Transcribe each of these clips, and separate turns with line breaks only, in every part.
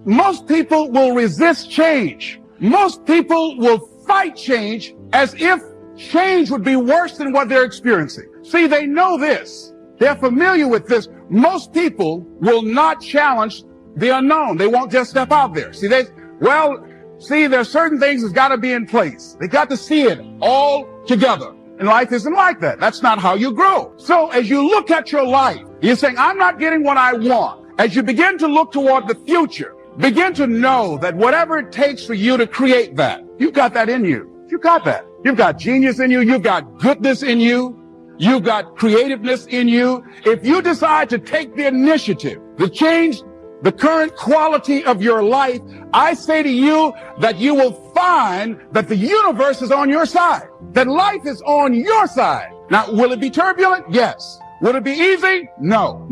Most people will resist change. Most people will fight change as if change would be worse than what they're experiencing. See, they know this. They're familiar with this. Most people will not challenge the unknown. They won't just step out there. See, there's certain things that's got to be in place. They got to see it all together. And life isn't like that. That's not how you grow. So as you look at your life, you're saying, I'm not getting what I want. As you begin to look toward the future, begin to know that whatever it takes for you to create that, you've got that in you. You got that. You've got genius in you. You've got goodness in you. You've got creativeness in you. If you decide to take the initiative to change the current quality of your life, I say to you that you will find that the universe is on your side, that life is on your side. Now, will it be turbulent? Yes. Will it be easy? No.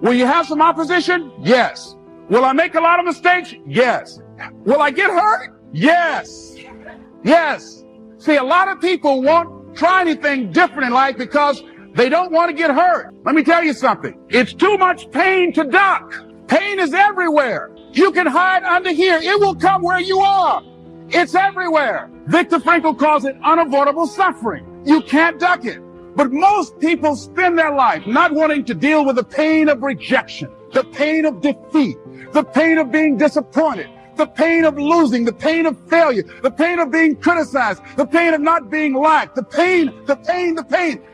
Will you have some opposition? Yes. Will I make a lot of mistakes? Yes. Will I get hurt? Yes. See, a lot of people won't try anything different in life because they don't want to get hurt. Let me tell you something. It's too much pain to duck. Pain is everywhere. You can hide under here. It will come where you are. It's everywhere. Viktor Frankl calls it unavoidable suffering. You can't duck it. But most people spend their life not wanting to deal with the pain of rejection, the pain of defeat, the pain of being disappointed, the pain of losing, the pain of failure, the pain of being criticized, the pain of not being liked, the pain.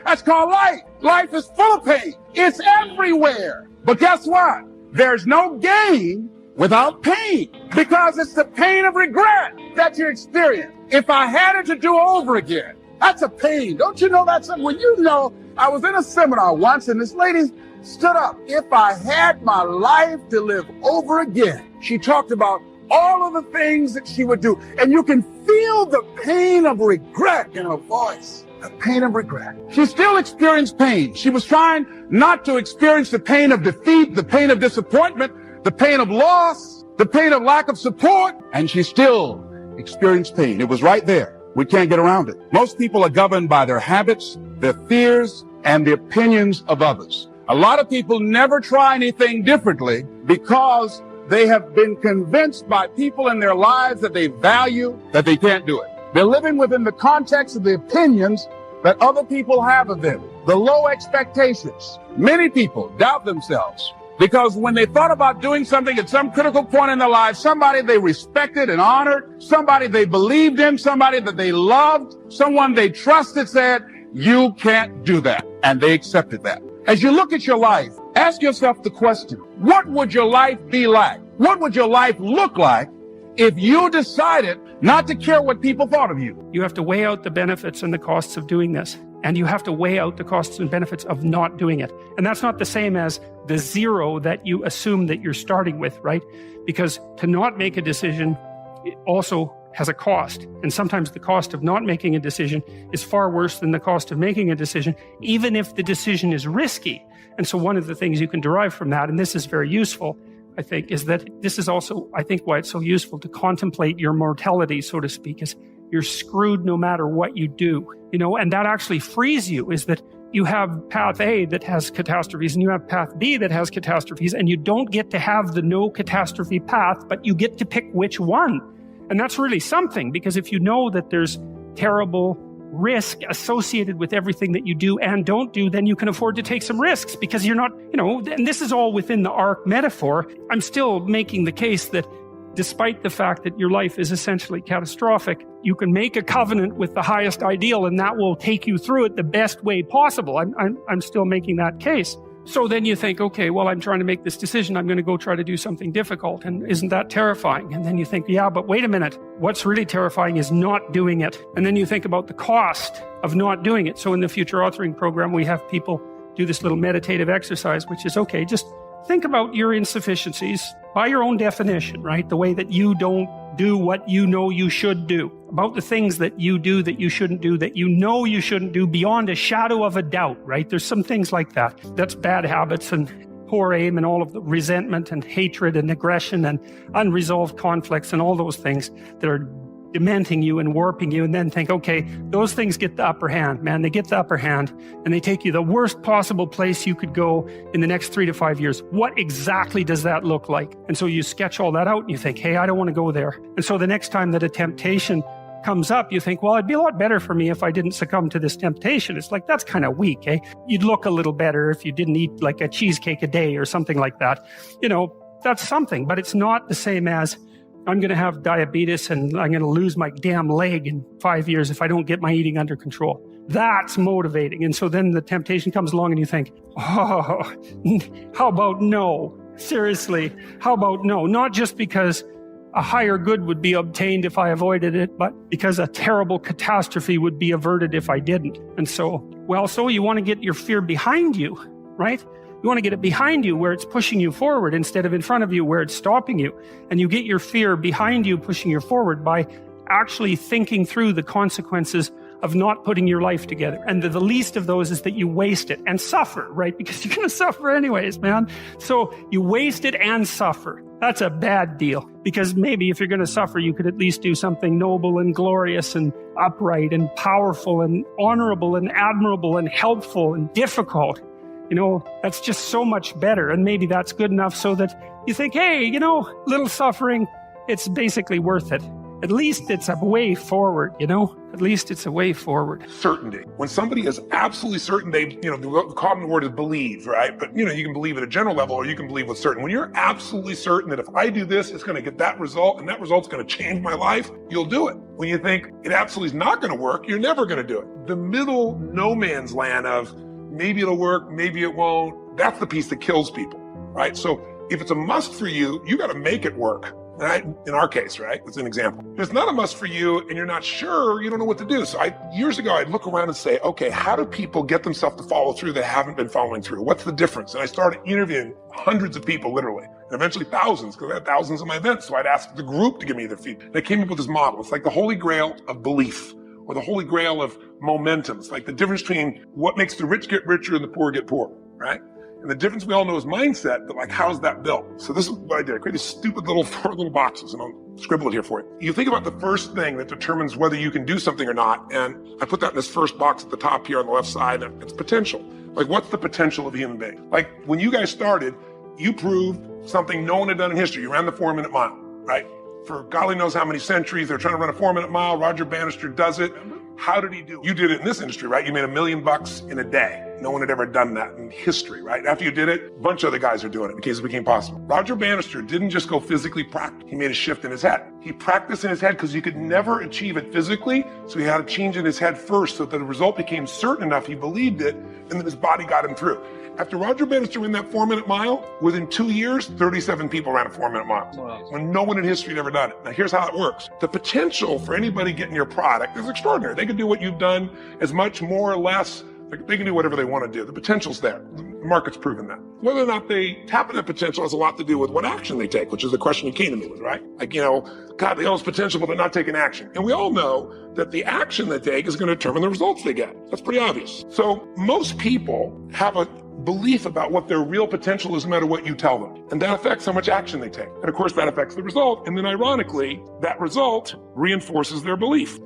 That's called life. Life is full of pain. It's everywhere. But guess what? There's no gain without pain, because it's the pain of regret that you experience. If I had it to do over again, that's a pain. Don't you know that's something? When you know, I was in a seminar once and this lady stood up. If I had my life to live over again, she talked about all of the things that she would do. And you can feel the pain of regret in her voice. The pain of regret. She still experienced pain. She was trying not to experience the pain of defeat, the pain of disappointment, the pain of loss, the pain of lack of support, and she still experienced pain. It was right there. We can't get around it. Most people are governed by their habits, their fears, and the opinions of others. A lot of people never try anything differently because they have been convinced by people in their lives that they value that they can't do it. They're living within the context of the opinions that other people have of them, the low expectations. Many people doubt themselves because when they thought about doing something at some critical point in their lives, somebody they respected and honored, somebody they believed in, somebody that they loved, someone they trusted said, you can't do that. And they accepted that. As you look at your life, ask yourself the question, what would your life be like? What would your life look like if you decided not to care what people thought of you?
You have to weigh out the benefits and the costs of doing this. And you have to weigh out the costs and benefits of not doing it. And that's not the same as the zero that you assume that you're starting with, right? Because to not make a decision also has a cost. And sometimes the cost of not making a decision is far worse than the cost of making a decision, even if the decision is risky. And so one of the things you can derive from that, and this is very useful, I think, is that this is also, I think, why it's so useful to contemplate your mortality, so to speak, is you're screwed no matter what you do, and that actually frees you, is that you have path A that has catastrophes and you have path B that has catastrophes, and you don't get to have the no catastrophe path, but you get to pick which one. And that's really something, because if you know that there's terrible risk associated with everything that you do and don't do, then you can afford to take some risks, because you're not, and this is all within the arc metaphor. I'm still making the case that despite the fact that your life is essentially catastrophic, you can make a covenant with the highest ideal, and that will take you through it the best way possible. I'm still making that case. So then you think, okay, well, I'm trying to make this decision. I'm going to go try to do something difficult. And isn't that terrifying? And then you think, yeah, but wait a minute. What's really terrifying is not doing it. And then you think about the cost of not doing it. So in the future authoring program, we have people do this little meditative exercise, which is, okay, just think about your insufficiencies by your own definition, right? The way that you don't do what you know you should do, about the things that you do that you shouldn't do, that you know you shouldn't do beyond a shadow of a doubt, right? There's some things like that. That's bad habits and poor aim and all of the resentment and hatred and aggression and unresolved conflicts and all those things that are dementing you and warping you, and then think, okay, those things get the upper hand, man. They get the upper hand, and they take you the worst possible place you could go in the next 3 to 5 years. What exactly does that look like? And so you sketch all that out and you think, hey, I don't want to go there. And so the next time that a temptation comes up, you think, well, it'd be a lot better for me if I didn't succumb to this temptation. It's like, that's kind of weak, eh? You'd look a little better if you didn't eat like a cheesecake a day or something like that. You know, that's something, but it's not the same as I'm going to have diabetes and I'm going to lose my damn leg in 5 years if I don't get my eating under control. That's motivating. And so then the temptation comes along and you think, oh, how about no? Seriously, how about no? Not just because a higher good would be obtained if I avoided it, but because a terrible catastrophe would be averted if I didn't. And so, well, so you want to get your fear behind you, right? You want to get it behind you where it's pushing you forward instead of in front of you where it's stopping you. And you get your fear behind you, pushing you forward by actually thinking through the consequences of not putting your life together. And the least of those is that you waste it and suffer, right? Because you're going to suffer anyways, man. So you waste it and suffer. That's a bad deal, because maybe if you're going to suffer, you could at least do something noble and glorious and upright and powerful and honorable and admirable and helpful and difficult. You know, that's just so much better. And maybe that's good enough so that you think, hey, you know, little suffering, it's basically worth it. At least it's a way forward, you know? At least it's a way forward.
Certainty. When somebody is absolutely certain, the common word is believe, right? But, you can believe at a general level, or you can believe with certain. When you're absolutely certain that if I do this, it's going to get that result, and that result's going to change my life, you'll do it. When you think it absolutely is not going to work, you're never going to do it. The middle no man's land of maybe it'll work, maybe it won't, that's the piece that kills people, right? So if it's a must for you, you got to make it work. Right? In our case, right? It's an example. If it's not a must for you and you're not sure, you don't know what to do. So years ago, I'd look around and say, okay, how do people get themselves to follow through that haven't been following through? What's the difference? And I started interviewing hundreds of people, literally, and eventually thousands, because I had thousands of my events. So I'd ask the group to give me their feedback. And I came up with this model. It's like the holy grail of belief, or the holy grail of momentum. It's like the difference between what makes the rich get richer and the poor get poorer, right? And the difference we all know is mindset, but like, how's that built? So this is what I did. I created stupid little 4 little boxes, and I'll scribble it here for you. You think about the first thing that determines whether you can do something or not, and I put that in this first box at the top here on the left side, and it's potential. Like, what's the potential of a human being? Like, when you guys started, you proved something no one had done in history. You ran the 4-minute mile, right? For golly knows how many centuries, they're trying to run a 4-minute mile. Roger Bannister does it. How did he do it? You did it in this industry, right? You made $1 million in a day. No one had ever done that in history, right? After you did it, a bunch of other guys are doing it because it became possible. Roger Bannister didn't just go physically practice. He made a shift in his head. He practiced in his head because he could never achieve it physically. So he had to change in his head first so that the result became certain enough. He believed it, and then his body got him through. After Roger Bannister ran that 4-minute mile, within 2 years, 37 people ran a 4-minute mile. Wow. When no one in history had ever done it. Now here's how it works. The potential for anybody getting your product is extraordinary. They can do what you've done as much, more or less. They can do whatever they want to do. The potential's there. The market's proven that. Whether or not they tap into that potential has a lot to do with what action they take, which is the question you came to me with, right? Like, God, they all have potential, but they're not taking action. And we all know that the action they take is going to determine the results they get. That's pretty obvious. So most people have a belief about what their real potential is no matter what you tell them. And that affects how much action they take. And of course, that affects the result. And then ironically, that result reinforces their belief.